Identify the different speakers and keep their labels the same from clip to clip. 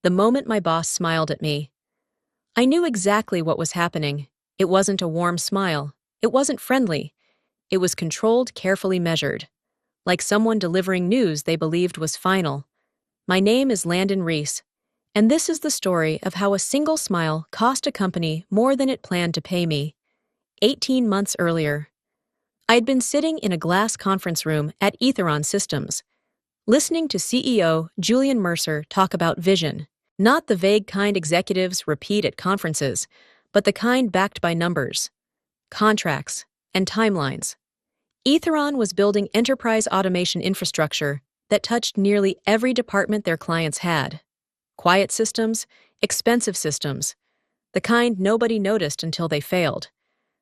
Speaker 1: the moment my boss smiled at me. I knew exactly what was happening. It wasn't a warm smile. It wasn't friendly. It was controlled, carefully measured. Like someone delivering news they believed was final. My name is Landon Reese, and this is the story of how a single smile cost a company more than it planned to pay me. 18 months earlier, I had been sitting in a glass conference room at Etheron Systems, listening to CEO Julian Mercer talk about vision, not the vague kind executives repeat at conferences, but the kind backed by numbers, contracts, and timelines. Etheron was building enterprise automation infrastructure that touched nearly every department their clients had. Quiet systems, expensive systems, the kind nobody noticed until they failed.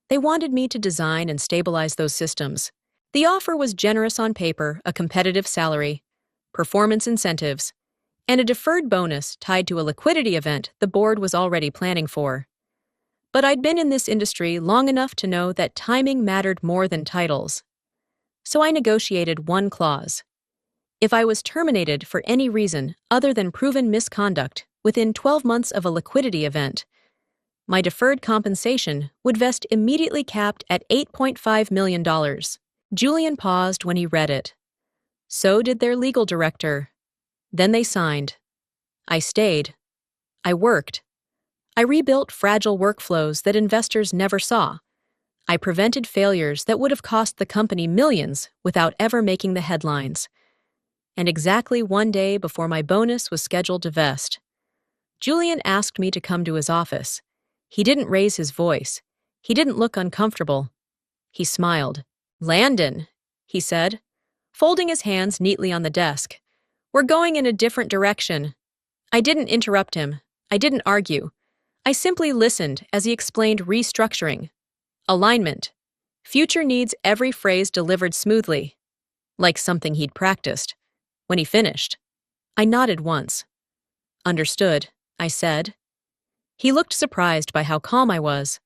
Speaker 1: They wanted me to design and stabilize those systems. The offer was generous on paper, a competitive salary, performance incentives, and a deferred bonus tied to a liquidity event the board was already planning for. But I'd been in this industry long enough to know that timing mattered more than titles. So I negotiated one clause. If I was terminated for any reason other than proven misconduct within 12 months of a liquidity event, my deferred compensation would vest immediately capped at $8.5 million. Julian paused when he read it. So did their legal director. Then they signed. I stayed. I worked. I rebuilt fragile workflows that investors never saw. I prevented failures that would have cost the company millions without ever making the headlines. And exactly one day before my bonus was scheduled to vest, Julian asked me to come to his office. He didn't raise his voice. He didn't look uncomfortable. He smiled. "Landon," he said, folding his hands neatly on the desk. "We're going in a different direction." I didn't interrupt him. I didn't argue. I simply listened as he explained restructuring, alignment, future needs, every phrase delivered smoothly, like something he'd practiced. When he finished, I nodded once. "Understood," I said. He looked surprised by how calm I was.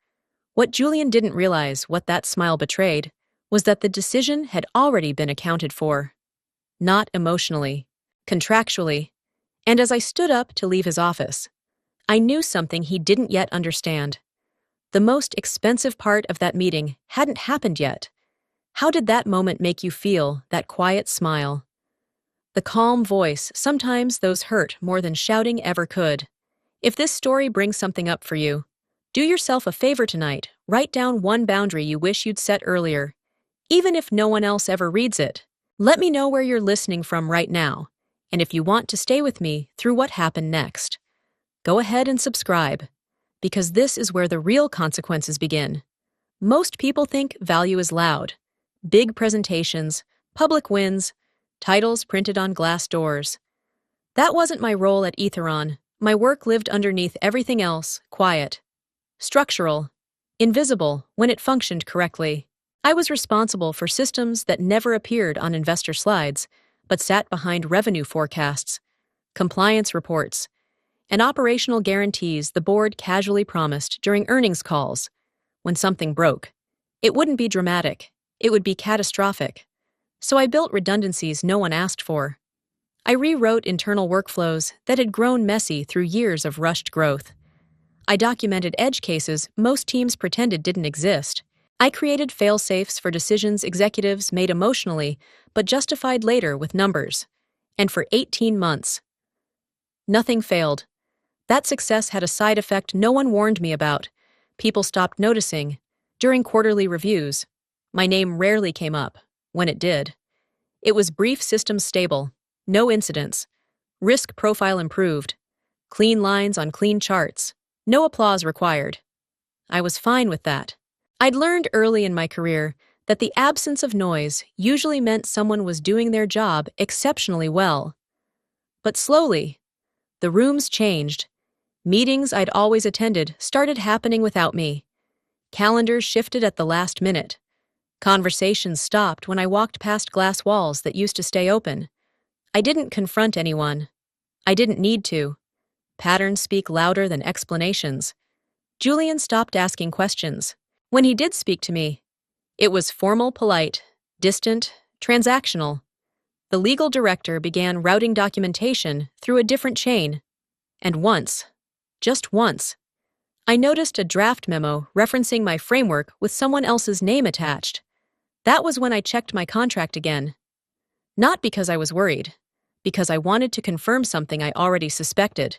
Speaker 1: What Julian didn't realize, what that smile betrayed, was that the decision had already been accounted for. Not emotionally, contractually. And as I stood up to leave his office, I knew something he didn't yet understand. The most expensive part of that meeting hadn't happened yet. How did that moment make you feel, that quiet smile? The calm voice, sometimes those hurt more than shouting ever could. If this story brings something up for you, do yourself a favor tonight, write down one boundary you wish you'd set earlier, even if no one else ever reads it. Let me know where you're listening from right now, and if you want to stay with me through what happened next. Go ahead and subscribe, because this is where the real consequences begin. Most people think value is loud. Big presentations, public wins, titles printed on glass doors. That wasn't my role at Etheron. My work lived underneath everything else, quiet, structural, invisible when it functioned correctly. I was responsible for systems that never appeared on investor slides, but sat behind revenue forecasts, compliance reports, and operational guarantees the board casually promised during earnings calls. When something broke, it wouldn't be dramatic, it would be catastrophic. So I built redundancies no one asked for. I rewrote internal workflows that had grown messy through years of rushed growth. I documented edge cases most teams pretended didn't exist. I created fail-safes for decisions executives made emotionally but justified later with numbers. And for 18 months, nothing failed. That success had a side effect no one warned me about. People stopped noticing. During quarterly reviews, my name rarely came up. When it did, it was brief, systems stable, no incidents, risk profile improved, clean lines on clean charts, no applause required. I was fine with that. I'd learned early in my career that the absence of noise usually meant someone was doing their job exceptionally well. But slowly, the rooms changed. Meetings I'd always attended started happening without me. Calendars shifted at the last minute. Conversations stopped when I walked past glass walls that used to stay open. I didn't confront anyone. I didn't need to. Patterns speak louder than explanations. Julian stopped asking questions. When he did speak to me, it was formal, polite, distant, transactional. The legal director began routing documentation through a different chain. And once, just once, I noticed a draft memo referencing my framework with someone else's name attached. That was when I checked my contract again. Not because I was worried, because I wanted to confirm something I already suspected.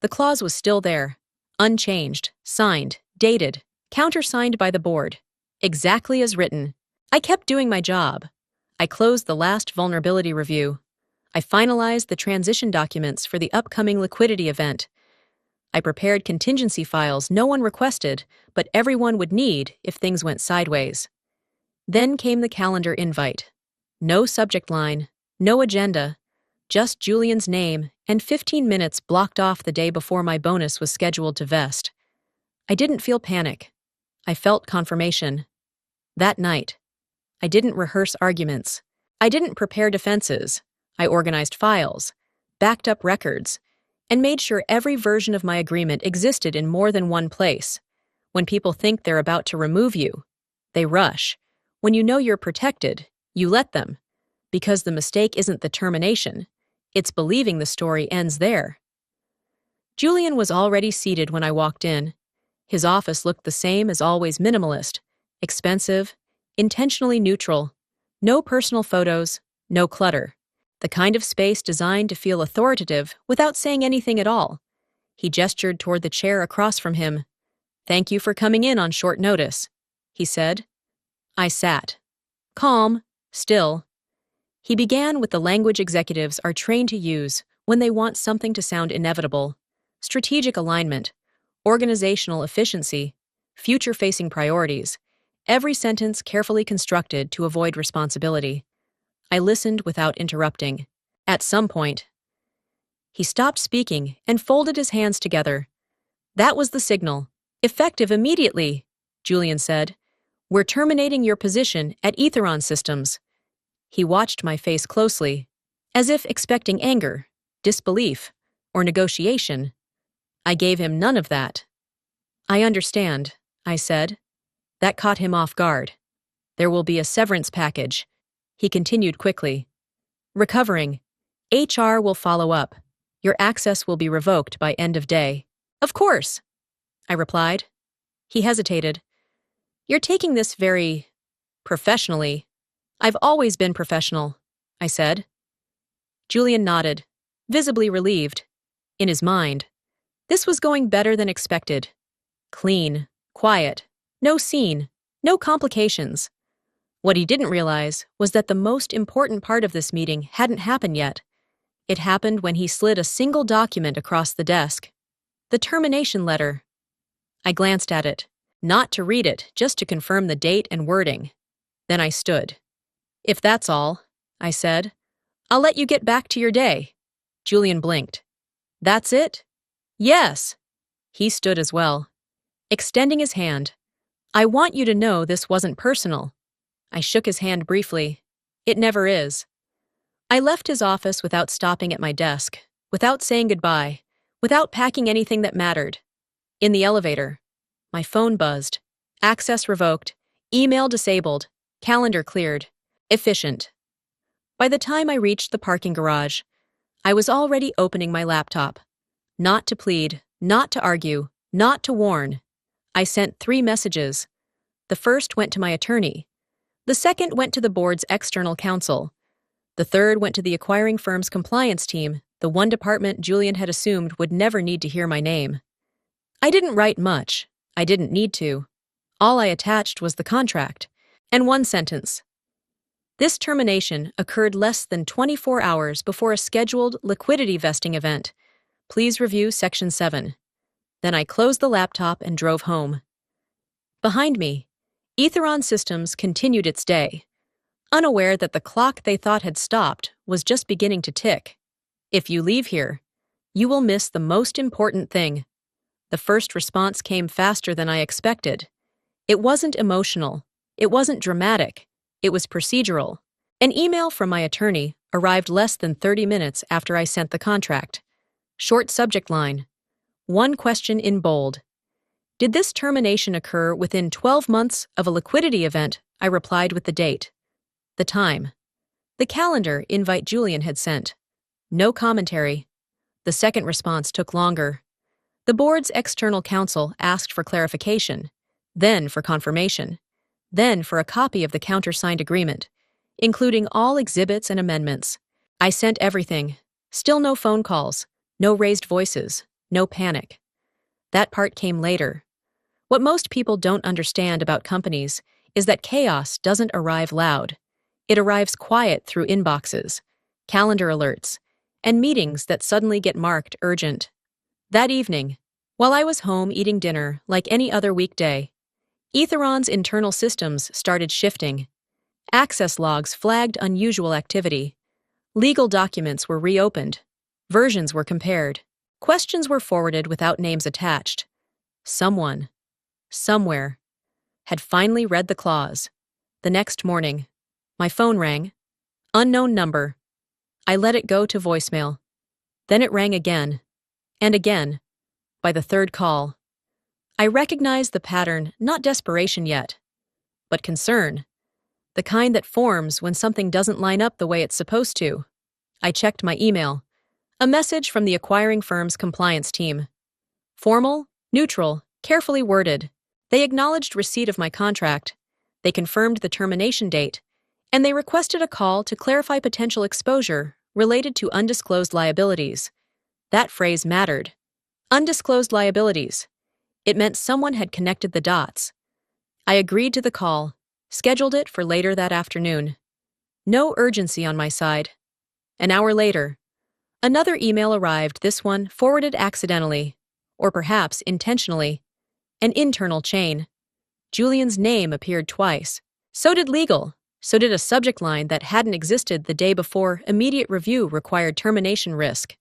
Speaker 1: The clause was still there, unchanged, signed, dated, countersigned by the board, exactly as written. I kept doing my job. I closed the last vulnerability review. I finalized the transition documents for the upcoming liquidity event. I prepared contingency files no one requested, but everyone would need if things went sideways. Then came the calendar invite. No subject line, no agenda, just Julian's name and 15 minutes blocked off the day before my bonus was scheduled to vest. I didn't feel panic. I felt confirmation. That night, I didn't rehearse arguments. I didn't prepare defenses. I organized files, backed up records, and made sure every version of my agreement existed in more than one place. When people think they're about to remove you, they rush. When you know you're protected, you let them. Because the mistake isn't the termination, it's believing the story ends there. Julian was already seated when I walked in. His office looked the same as always: minimalist, expensive, intentionally neutral. No personal photos, no clutter. The kind of space designed to feel authoritative without saying anything at all. He gestured toward the chair across from him. "Thank you for coming in on short notice," he said. I sat. Calm, still. He began with the language executives are trained to use when they want something to sound inevitable: strategic alignment, organizational efficiency, future-facing priorities, every sentence carefully constructed to avoid responsibility. I listened without interrupting. At some point, he stopped speaking and folded his hands together. "That was the signal. Effective immediately," Julian said. "We're terminating your position at Etheron Systems." He watched my face closely, as if expecting anger, disbelief, or negotiation. I gave him none of that. "I understand," I said. That caught him off guard. "There will be a severance package," he continued quickly. "Recovering. HR will follow up. Your access will be revoked by end of day." "Of course," I replied. He hesitated. "You're taking this very professionally." "I've always been professional," I said. Julian nodded, visibly relieved. In his mind, this was going better than expected. Clean, quiet, no scene, no complications. What he didn't realize was that the most important part of this meeting hadn't happened yet. It happened when he slid a single document across the desk. The termination letter. I glanced at it, not to read it, just to confirm the date and wording. Then I stood. "If that's all," I said, "I'll let you get back to your day." Julian blinked. "That's it?" "Yes." He stood as well, extending his hand. "I want you to know this wasn't personal." I shook his hand briefly. "It never is." I left his office without stopping at my desk, without saying goodbye, without packing anything that mattered. In the elevator, my phone buzzed. Access revoked, email disabled, calendar cleared. Efficient. By the time I reached the parking garage, I was already opening my laptop. Not to plead, not to argue, not to warn. I sent 3 messages. The first went to my attorney. The second went to the board's external counsel. The third went to the acquiring firm's compliance team, the one department Julian had assumed would never need to hear my name. I didn't write much. I didn't need to. All I attached was the contract, and one sentence. This termination occurred less than 24 hours before a scheduled liquidity vesting event. Please review Section 7. Then I closed the laptop and drove home. Behind me, Etheron Systems continued its day, unaware that the clock they thought had stopped was just beginning to tick. If you leave here, you will miss the most important thing. The first response came faster than I expected. It wasn't emotional. It wasn't dramatic. It was procedural. An email from my attorney arrived less than 30 minutes after I sent the contract. Short subject line. One question in bold. Did this termination occur within 12 months of a liquidity event? I replied with the date. The time. The calendar invite Julian had sent. No commentary. The second response took longer. The board's external counsel asked for clarification, then for confirmation, then for a copy of the countersigned agreement, including all exhibits and amendments. I sent everything. Still no phone calls, no raised voices, no panic. That part came later. What most people don't understand about companies is that chaos doesn't arrive loud. It arrives quiet through inboxes, calendar alerts, and meetings that suddenly get marked urgent. That evening, while I was home eating dinner like any other weekday, Etheron's internal systems started shifting. Access logs flagged unusual activity. Legal documents were reopened. Versions were compared. Questions were forwarded without names attached. Someone, somewhere, had finally read the clause. The next morning, my phone rang. Unknown number. I let it go to voicemail. Then it rang again, and again. By the third call, I recognized the pattern, not desperation yet, but concern, the kind that forms when something doesn't line up the way it's supposed to. I checked my email. A message from the acquiring firm's compliance team. Formal, neutral, carefully worded. They acknowledged receipt of my contract. They confirmed the termination date, and they requested a call to clarify potential exposure related to undisclosed liabilities. That phrase mattered. Undisclosed liabilities. It meant someone had connected the dots. I agreed to the call, scheduled it for later that afternoon. No urgency on my side. An hour later, another email arrived, this one forwarded accidentally, or perhaps intentionally. An internal chain. Julian's name appeared twice. So did legal. So did a subject line that hadn't existed the day before. Immediate review required termination risk.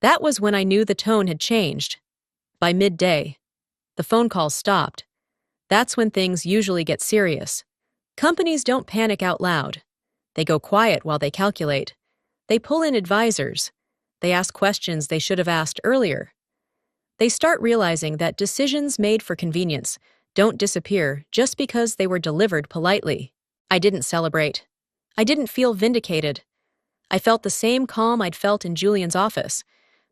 Speaker 1: That was when I knew the tone had changed. By midday, the phone calls stopped. That's when things usually get serious. Companies don't panic out loud. They go quiet while they calculate. They pull in advisors. They ask questions they should have asked earlier. They start realizing that decisions made for convenience don't disappear just because they were delivered politely. I didn't celebrate. I didn't feel vindicated. I felt the same calm I'd felt in Julian's office,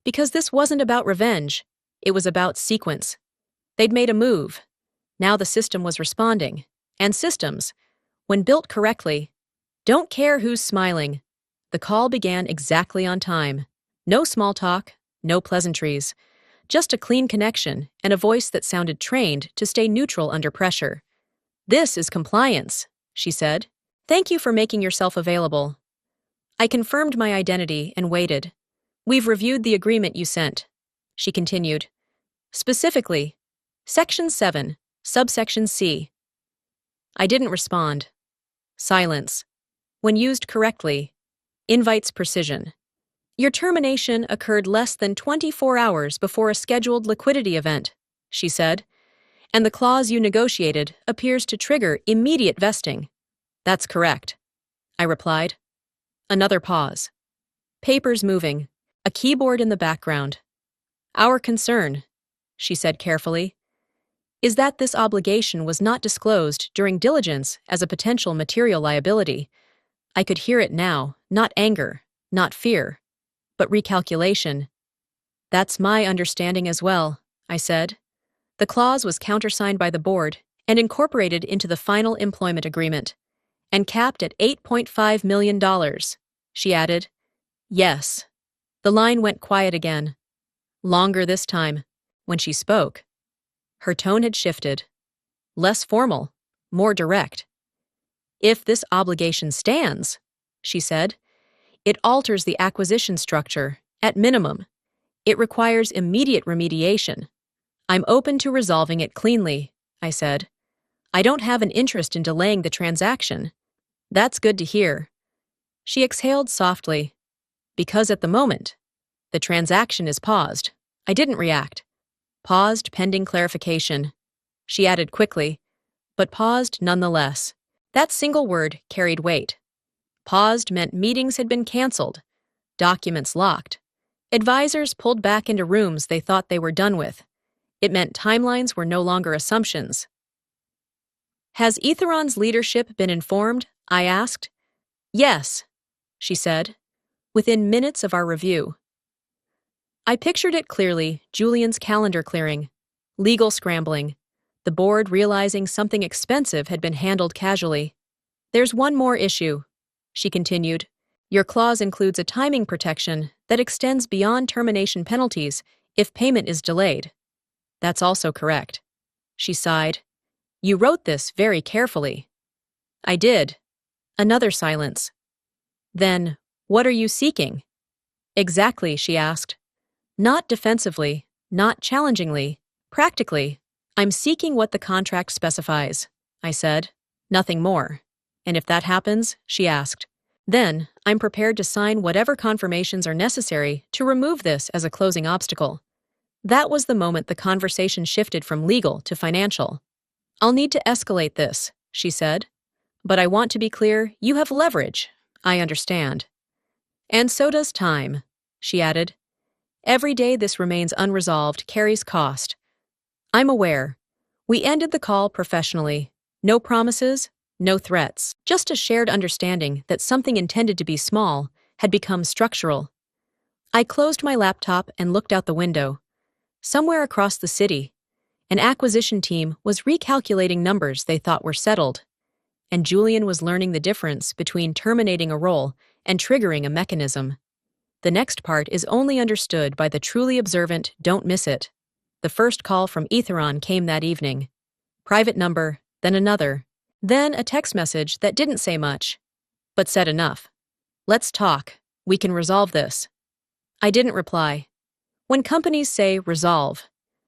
Speaker 1: because this wasn't about revenge. It was about sequence. They'd made a move. Now the system was responding. And systems, when built correctly, don't care who's smiling. The call began exactly on time. No small talk, no pleasantries. Just a clean connection and a voice that sounded trained to stay neutral under pressure. "This is compliance," she said. "Thank you for making yourself available." I confirmed my identity and waited. "We've reviewed the agreement you sent," she continued. "Specifically, Section 7, Subsection C." I didn't respond. Silence. When used correctly, invites precision. "Your termination occurred less than 24 hours before a scheduled liquidity event," she said, "and the clause you negotiated appears to trigger immediate vesting." "That's correct," I replied. Another pause. Papers moving. A keyboard in the background. "Our concern," she said carefully, "is that this obligation was not disclosed during diligence as a potential material liability." I could hear it now, not anger, not fear, but recalculation. "That's my understanding as well," I said. The clause was countersigned by the board and incorporated into the final employment agreement, and capped at $8.5 million, she added. "Yes." The line went quiet again. Longer this time. When she spoke, her tone had shifted. Less formal, more direct. "If this obligation stands," she said, "it alters the acquisition structure, at minimum. It requires immediate remediation. I'm open to resolving it cleanly," I said. "I don't have an interest in delaying the transaction." "That's good to hear." She exhaled softly. "Because at the moment, the transaction is paused." I didn't react. "Paused pending clarification," she added quickly, "but paused nonetheless." That single word carried weight. Paused meant meetings had been canceled, documents locked, advisors pulled back into rooms they thought they were done with. It meant timelines were no longer assumptions. "Has Etheron's leadership been informed?" I asked. "Yes," she said, "within minutes of our review." I pictured it clearly, Julian's calendar clearing, legal scrambling, the board realizing something expensive had been handled casually. There's one more issue, she continued. Your clause includes a timing protection that extends beyond termination penalties if payment is delayed. That's also correct. She sighed. You wrote this very carefully. I did. Another silence. Then, what are you seeking? Exactly, she asked. Not defensively, not challengingly, practically. I'm seeking what the contract specifies, I said. Nothing more. And if that happens, she asked, then I'm prepared to sign whatever confirmations are necessary to remove this as a closing obstacle. That was the moment the conversation shifted from legal to financial. I'll need to escalate this, she said. But I want to be clear, you have leverage. I understand. And so does time, she added. Every day this remains unresolved carries cost. I'm aware. We ended the call professionally. No promises, no threats, just a shared understanding that something intended to be small had become structural. I closed my laptop and looked out the window. Somewhere across the city, an acquisition team was recalculating numbers they thought were settled, and Julian was learning the difference between terminating a role and triggering a mechanism. The next part is only understood by the truly observant. Don't miss it. The first call from Etheron came that evening. Private number, then another, then a text message that didn't say much, but said enough. Let's talk. We can resolve this. I didn't reply. When companies say resolve,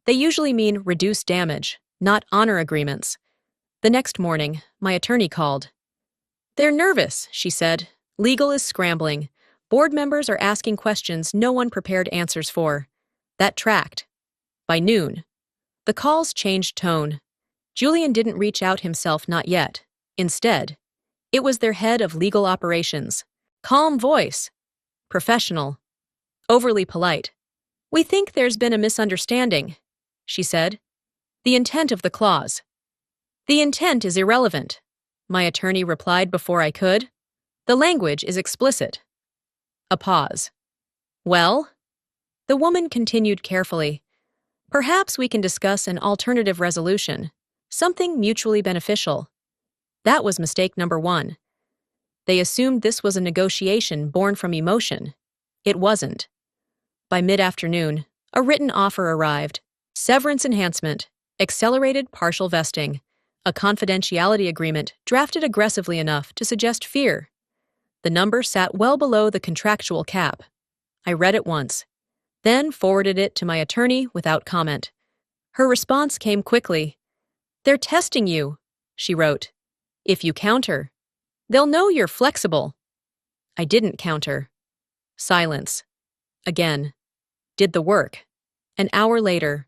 Speaker 1: they usually mean reduce damage, not honor agreements. The next morning, my attorney called. They're nervous, she said. Legal is scrambling. Board members are asking questions no one prepared answers for. That tracked. By noon, the calls changed tone. Julian didn't reach out himself, not yet. Instead, it was their head of legal operations. Calm voice. Professional. Overly polite. We think there's been a misunderstanding, she said. The intent of the clause. The intent is irrelevant, my attorney replied before I could. The language is explicit. A pause. Well? The woman continued carefully. Perhaps we can discuss an alternative resolution, something mutually beneficial. That was mistake number one. They assumed this was a negotiation born from emotion. It wasn't. By mid-afternoon, a written offer arrived. Severance enhancement, accelerated partial vesting, a confidentiality agreement drafted aggressively enough to suggest fear. The number sat well below the contractual cap. I read it once, then forwarded it to my attorney without comment. Her response came quickly. They're testing you, she wrote. If you counter, they'll know you're flexible. I didn't counter. Silence. Again. Did the work. An hour later,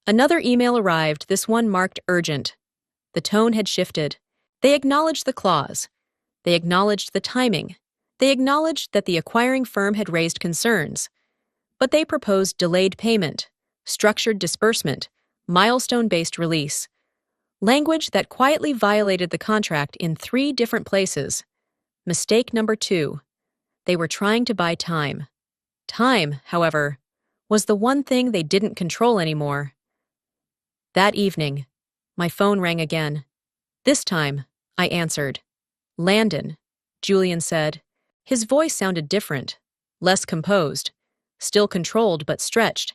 Speaker 1: another email arrived, this one marked urgent. The tone had shifted. They acknowledged the clause. They acknowledged the timing. They acknowledged that the acquiring firm had raised concerns. But they proposed delayed payment, structured disbursement, milestone-based release. Language that quietly violated the contract in 3 different places. Mistake number 2. They were trying to buy time. Time, however, was the one thing they didn't control anymore. That evening, my phone rang again. This time, I answered. Landon, Julian said. His voice sounded different, less composed, still controlled but stretched.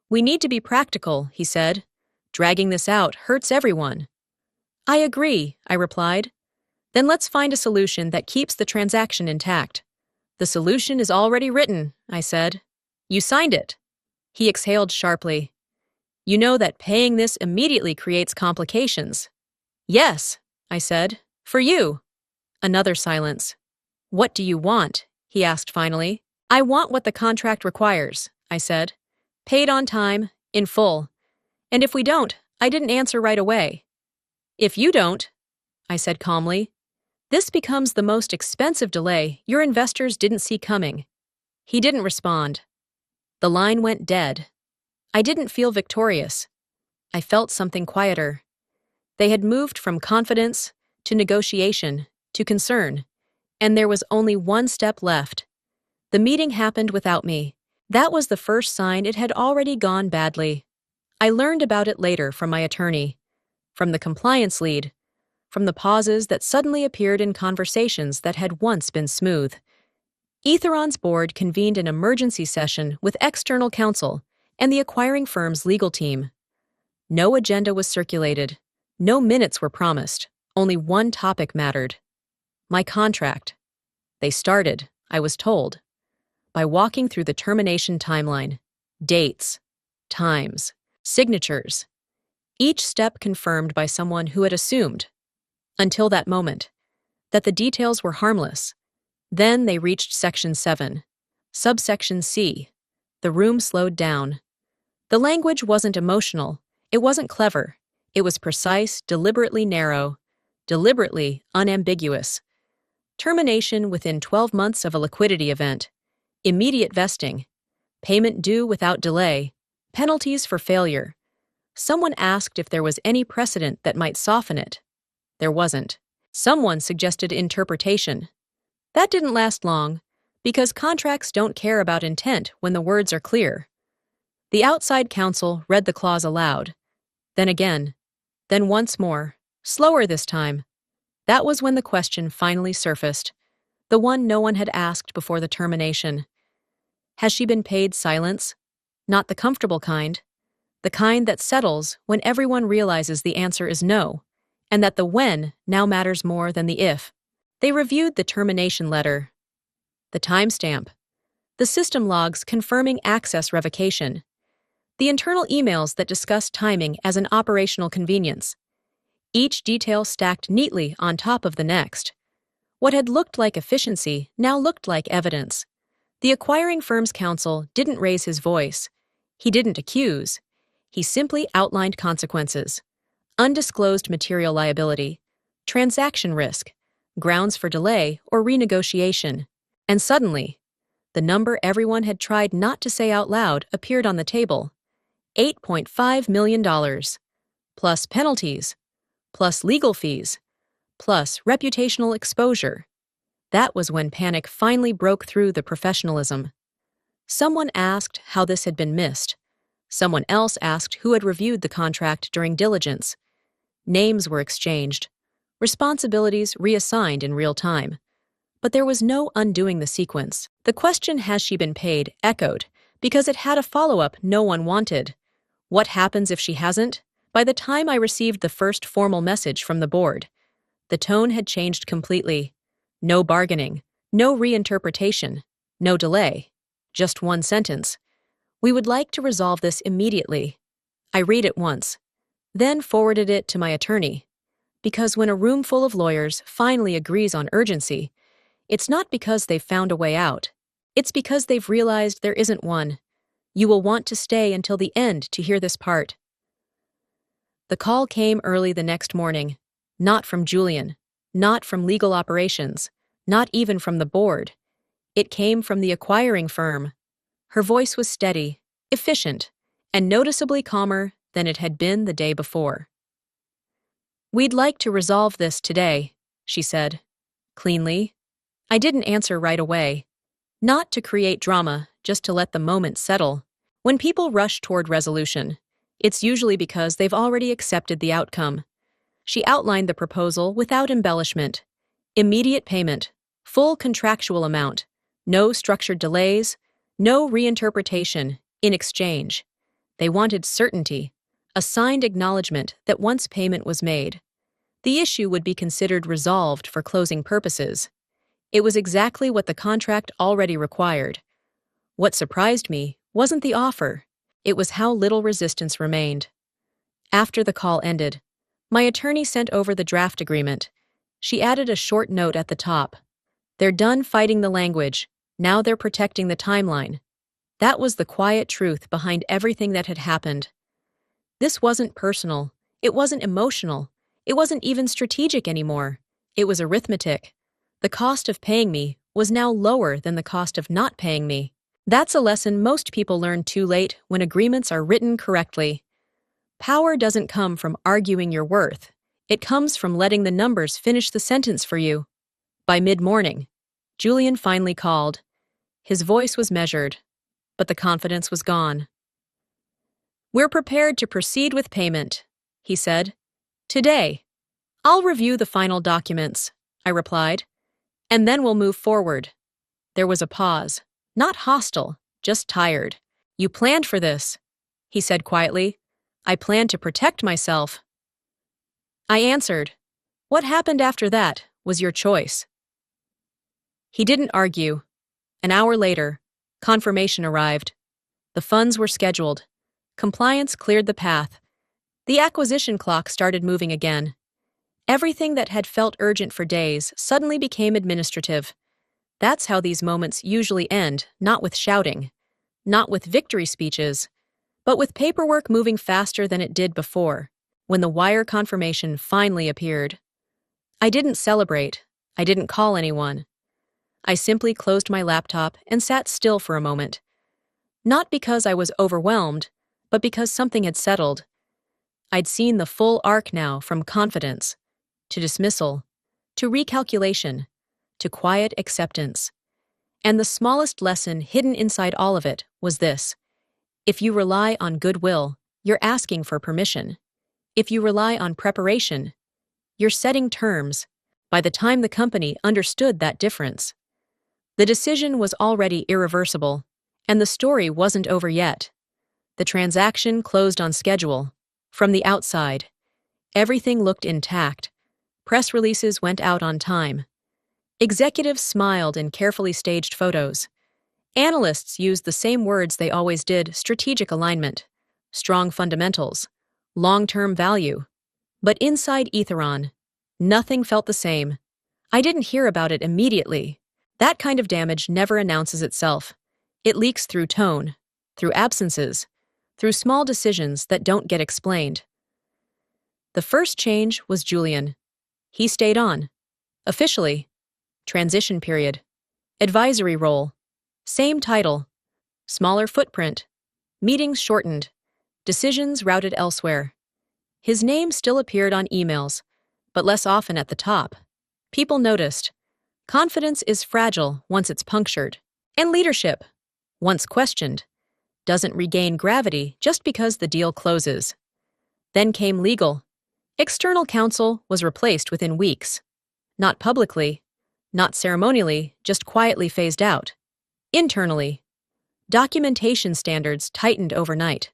Speaker 1: We need to be practical, he said. Dragging this out hurts everyone. I agree, I replied. Then let's find a solution that keeps the transaction intact. The solution is already written, I said. You signed it. He exhaled sharply. You know that paying this immediately creates complications. Yes, I said. For you. Another silence. What do you want? He asked finally. I want what the contract requires, I said. Paid on time, in full. And if we don't, I didn't answer right away. If you don't, I said calmly, this becomes the most expensive delay your investors didn't see coming. He didn't respond. The line went dead. I didn't feel victorious. I felt something quieter. They had moved from confidence to negotiation to concern, and there was only one step left. The meeting happened without me, That was the first sign it had already gone badly. I learned about it later from my attorney, from the compliance lead, from the pauses that suddenly appeared in conversations that had once been smooth. Etheron's board convened an emergency session with external counsel and the acquiring firm's legal team. No agenda was circulated, no minutes were promised, only one topic mattered: my contract. They started, I was told, by walking through the termination timeline: dates, times, signatures, each step confirmed by someone who had assumed, until that moment, that the details were harmless. Then they reached Section 7, subsection C. The room slowed down. The language wasn't emotional, it wasn't clever, it was precise, deliberately narrow, deliberately unambiguous. Termination within 12 months of a liquidity event, immediate vesting, payment due without delay, penalties for failure. Someone asked if there was any precedent that might soften it. There wasn't. Someone suggested interpretation. That didn't last long, because contracts don't care about intent when the words are clear. The outside counsel read the clause aloud. Then again. Then once more. Slower this time. That was when the question finally surfaced, the one no one had asked before the termination. Has she been paid silence? Not the comfortable kind. The kind that settles when everyone realizes the answer is no, and that the when now matters more than the if. They reviewed the termination letter, the timestamp, the system logs confirming access revocation, the internal emails that discussed timing as an operational convenience. Each detail stacked neatly on top of the next. What had looked like efficiency now looked like evidence. The acquiring firm's counsel didn't raise his voice. He didn't accuse. He simply outlined consequences: undisclosed material liability, transaction risk, grounds for delay or renegotiation. And suddenly, the number everyone had tried not to say out loud appeared on the table: $8.5 million, plus penalties, plus legal fees, plus reputational exposure. That was when panic finally broke through the professionalism. Someone asked how this had been missed. Someone else asked who had reviewed the contract during diligence. Names were exchanged, responsibilities reassigned in real time. But there was no undoing the sequence. The question, has she been paid, echoed, because it had a follow-up no one wanted. What happens if she hasn't? By the time I received the first formal message from the board, the tone had changed completely. No bargaining, no reinterpretation, no delay. Just one sentence: we would like to resolve this immediately. I read it once, then forwarded it to my attorney. Because when a room full of lawyers finally agrees on urgency, it's not because they've found a way out. It's because they've realized there isn't one. You will want to stay until the end to hear this part. The call came early the next morning. Not from Julian, not from legal operations, not even from the board. It came from the acquiring firm. Her voice was steady, efficient, and noticeably calmer than it had been the day before. We'd like to resolve this today, she said, cleanly. I didn't answer right away. Not to create drama, just to let the moment settle. When people rush toward resolution, it's usually because they've already accepted the outcome. She outlined the proposal without embellishment. Immediate payment, full contractual amount, no structured delays, no reinterpretation, in exchange. They wanted certainty, a signed acknowledgement that once payment was made, the issue would be considered resolved for closing purposes. It was exactly what the contract already required. What surprised me wasn't the offer, it was how little resistance remained. After the call ended, my attorney sent over the draft agreement. She added a short note at the top. They're done fighting the language, now they're protecting the timeline. That was the quiet truth behind everything that had happened. This wasn't personal, it wasn't emotional, it wasn't even strategic anymore. It was arithmetic. The cost of paying me was now lower than the cost of not paying me. That's a lesson most people learn too late when agreements are written correctly. Power doesn't come from arguing your worth. It comes from letting the numbers finish the sentence for you. By mid-morning, Julian finally called. His voice was measured. but the confidence was gone. "We're prepared to proceed with payment," he said. "Today. I'll review the final documents," I replied, "and then we'll move forward." There was a pause, not hostile, just tired. "You planned for this," he said quietly. "I planned to protect myself." I answered, "What happened after that was your choice." He didn't argue. An hour later, confirmation arrived. The funds were scheduled. Compliance cleared the path. The acquisition clock started moving again. Everything that had felt urgent for days suddenly became administrative. That's how these moments usually end, not with shouting, not with victory speeches, but with paperwork moving faster than it did before. When the wire confirmation finally appeared, I didn't celebrate. I didn't call anyone. I simply closed my laptop and sat still for a moment. Not because I was overwhelmed, but because something had settled. I'd seen the full arc now, from confidence to dismissal, to recalculation, to quiet acceptance. And the smallest lesson hidden inside all of it was this: if you rely on goodwill, you're asking for permission. If you rely on preparation, you're setting terms. By the time the company understood that difference, the decision was already irreversible, and the story wasn't over yet. The transaction closed on schedule. From the outside, everything looked intact. Press releases went out on time. Executives smiled in carefully staged photos. Analysts used the same words they always did: strategic alignment, strong fundamentals, long-term value. But inside Etheron, nothing felt the same. I didn't hear about it immediately. That kind of damage never announces itself. It leaks through tone, through absences, through small decisions that don't get explained. The first change was Julian. He stayed on. Officially. Transition period. Advisory role. Same title. Smaller footprint. Meetings shortened. Decisions routed elsewhere. His name still appeared on emails, but less often at the top. People noticed. Confidence is fragile once it's punctured. And leadership, once questioned, doesn't regain gravity just because the deal closes. Then came legal. External counsel was replaced within weeks. Not publicly, not ceremonially, just quietly phased out. Internally, documentation standards tightened overnight.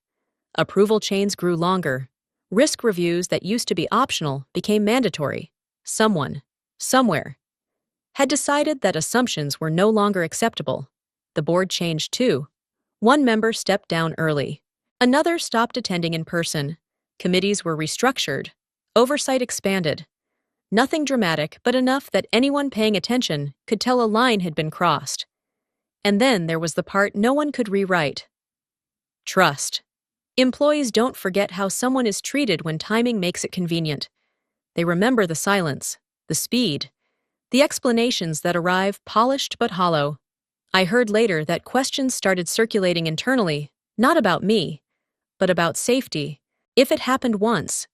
Speaker 1: Approval chains grew longer. Risk reviews that used to be optional became mandatory. Someone, somewhere, had decided that assumptions were no longer acceptable. The board changed too. One member stepped down early. Another stopped attending in person. Committees were restructured. Oversight expanded. Nothing dramatic, but enough that anyone paying attention could tell a line had been crossed. And then there was the part no one could rewrite. Trust. Employees don't forget how someone is treated when timing makes it convenient. They remember the silence, the speed, the explanations that arrive polished but hollow. I heard later that questions started circulating internally, not about me, but about safety. If it happened once,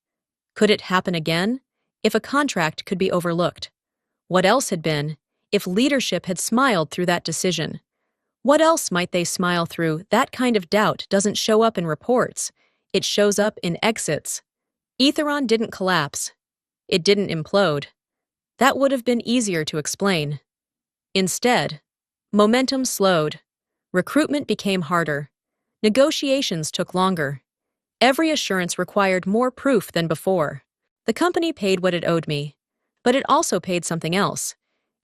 Speaker 1: could it happen again? If a contract could be overlooked? What else had been, if leadership had smiled through that decision? What else might they smile through? That kind of doubt doesn't show up in reports. It shows up in exits. Etheron didn't collapse. It didn't implode. That would have been easier to explain. Instead, momentum slowed. Recruitment became harder. Negotiations took longer. Every assurance required more proof than before. The company paid what it owed me, but it also paid something else.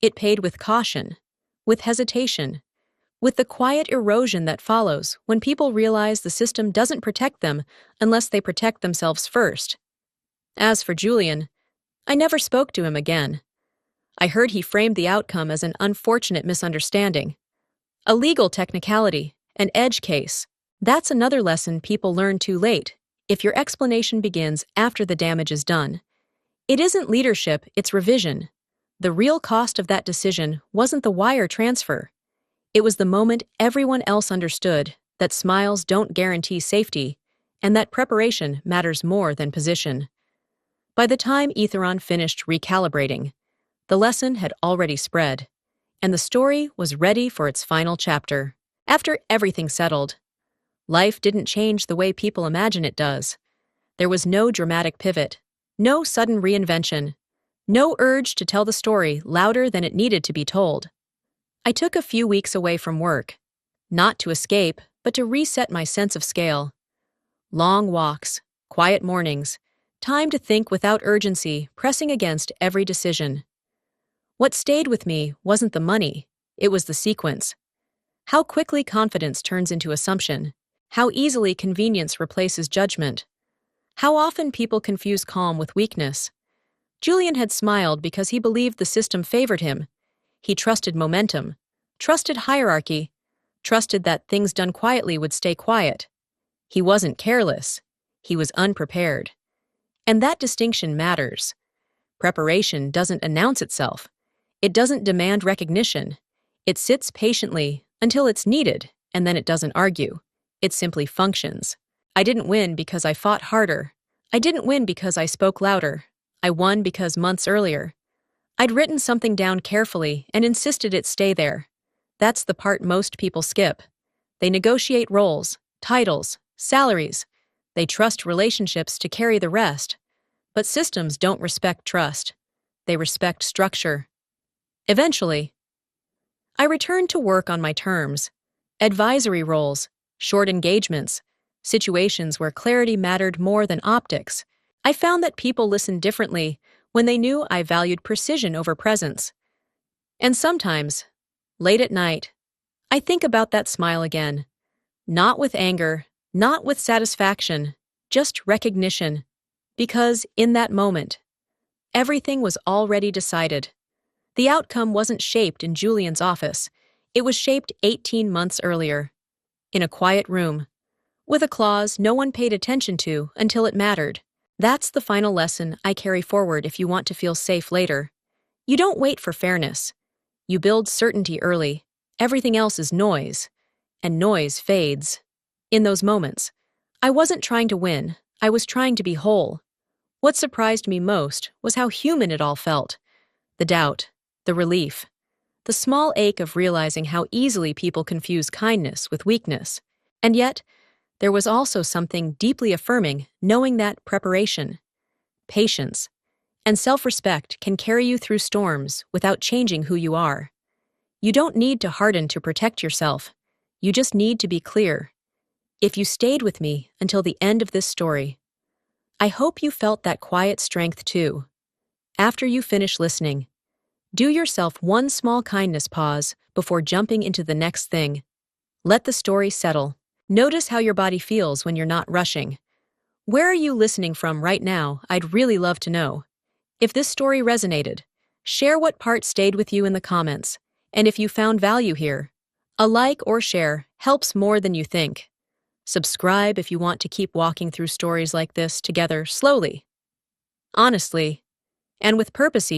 Speaker 1: It paid with caution, with hesitation, with the quiet erosion that follows when people realize the system doesn't protect them unless they protect themselves first. As for Julian, I never spoke to him again. I heard he framed the outcome as an unfortunate misunderstanding, a legal technicality, an edge case. That's another lesson people learn too late. If your explanation begins after the damage is done, it isn't leadership, it's revision. The real cost of that decision wasn't the wire transfer. It was the moment everyone else understood that smiles don't guarantee safety and that preparation matters more than position. By the time Etheron finished recalibrating, the lesson had already spread, and the story was ready for its final chapter. After everything settled, life didn't change the way people imagine it does. There was no dramatic pivot, no sudden reinvention, no urge to tell the story louder than it needed to be told. I took a few weeks away from work, not to escape, but to reset my sense of scale. Long walks, quiet mornings, time to think without urgency, pressing against every decision. What stayed with me wasn't the money, it was the sequence. How quickly confidence turns into assumption. How easily convenience replaces judgment. How often people confuse calm with weakness. Julian had smiled because he believed the system favored him. He trusted momentum, trusted hierarchy, trusted that things done quietly would stay quiet. He wasn't careless. He was unprepared. And that distinction matters. Preparation doesn't announce itself. It doesn't demand recognition. It sits patiently until it's needed, and then it doesn't argue. It simply functions. I didn't win because I fought harder. I didn't win because I spoke louder. I won because months earlier, I'd written something down carefully and insisted it stay there. That's the part most people skip. They negotiate roles, titles, salaries. They trust relationships to carry the rest. But systems don't respect trust. They respect structure. Eventually, I returned to work on my terms. Advisory roles, short engagements, situations where clarity mattered more than optics. I found that people listened differently when they knew I valued precision over presence. And sometimes, late at night, I think about that smile again. Not with anger, not with satisfaction, just recognition. Because in that moment, everything was already decided. The outcome wasn't shaped in Julian's office. It was shaped 18 months earlier, in a quiet room, with a clause no one paid attention to until it mattered. That's the final lesson I carry forward if you want to feel safe later. You don't wait for fairness. You build certainty early. Everything else is noise, and noise fades. In those moments, I wasn't trying to win. I was trying to be whole. What surprised me most was how human it all felt. The doubt, the relief, the small ache of realizing how easily people confuse kindness with weakness. And yet, there was also something deeply affirming knowing that preparation, patience, and self-respect can carry you through storms without changing who you are. You don't need to harden to protect yourself. You just need to be clear. If you stayed with me until the end of this story, I hope you felt that quiet strength too. After you finish listening, do yourself one small kindness pause before jumping into the next thing. Let the story settle. Notice how your body feels when you're not rushing. Where are you listening from right now? I'd really love to know. If this story resonated, share what part stayed with you in the comments. And if you found value here, a like or share helps more than you think. Subscribe if you want to keep walking through stories like this together slowly, honestly, and with purpose.